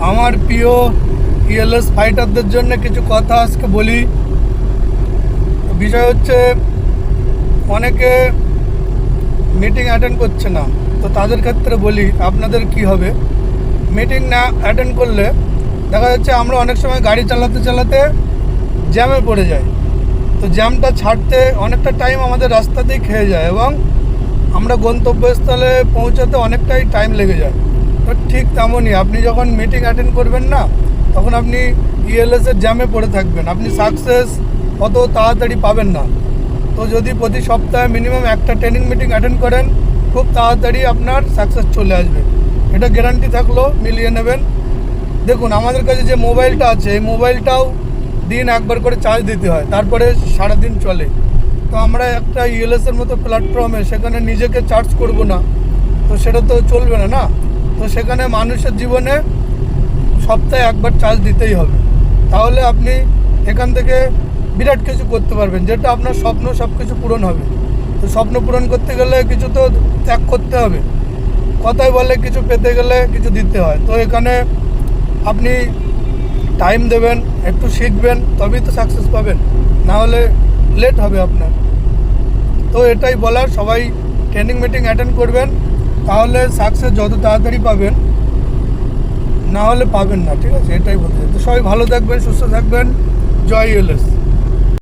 আমার প্রিয় ইএলএস ফাইটারদের জন্য কিছু কথা আজকে বলি। বিষয় হচ্ছে, অনেকে মিটিং অ্যাটেন্ড করছে না, তো তাদের ক্ষেত্রে বলি আপনাদের কি হবে। মিটিং না অ্যাটেন্ড করলে দেখা যাচ্ছে আমরা অনেক সময় গাড়ি চালাতে চালাতে জ্যামে পড়ে যাই। তো জ্যামটা ছাড়তে অনেকটা টাইম আমাদের রাস্তাতেই খেয়ে যায় এবং আমরা গন্তব্যস্থলে পৌঁছাতে অনেকটাই টাইম লেগে যায়। তো ঠিক তেমনই আপনি যখন মিটিং অ্যাটেন্ড করবেন না, তখন আপনি ইএলএসের জ্যামে পড়ে থাকবেন, আপনি সাকসেস অত তাড়াতাড়ি পাবেন না। তো যদি প্রতি সপ্তাহে মিনিমাম একটা ট্রেনিং মিটিং অ্যাটেন্ড করেন, খুব তাড়াতাড়ি আপনার সাকসেস চলে আসবে। এটা গ্যারান্টি থাকলো, মিলিয়ে নেবেন। দেখুন, আমাদের কাছে যে মোবাইলটা আছে, এই মোবাইলটাও দিন একবার করে চার্জ দিতে হয়, তারপরে সারাদিন চলে। তো আমরা একটা ইএলএসের মতো প্ল্যাটফর্মে সেখানে নিজেকে চার্জ করব না, তো সেটা তো চলবে না। তো সেখানে মানুষের জীবনে সপ্তাহে একবার চার্জ দিতেই হবে, তাহলে আপনি এখান থেকে বিরাট কিছু করতে পারবেন, যেটা আপনার স্বপ্ন সব কিছু পূরণ হবে। তো স্বপ্ন পূরণ করতে গেলে কিছু তো ত্যাগ করতে হবে। কথায় বলে কিছু পেতে গেলে কিছু দিতে হয়। তো এখানে আপনি টাইম দেবেন, একটু শিখবেন, তবেই তো সাকসেস পাবেন, না হলে লেট হবে আপনার। তো এটাই বলার, সবাই ট্রেনিং মিটিং অ্যাটেন্ড করবেন, তাহলে সাকসেস যত তাড়াতাড়ি পাবেন, না হলে পাবেন না। ঠিক আছে, এটাই বলতে চাই। তো সবাই ভালো থাকবেন, সুস্থ থাকবেন। জয় ইএলএস।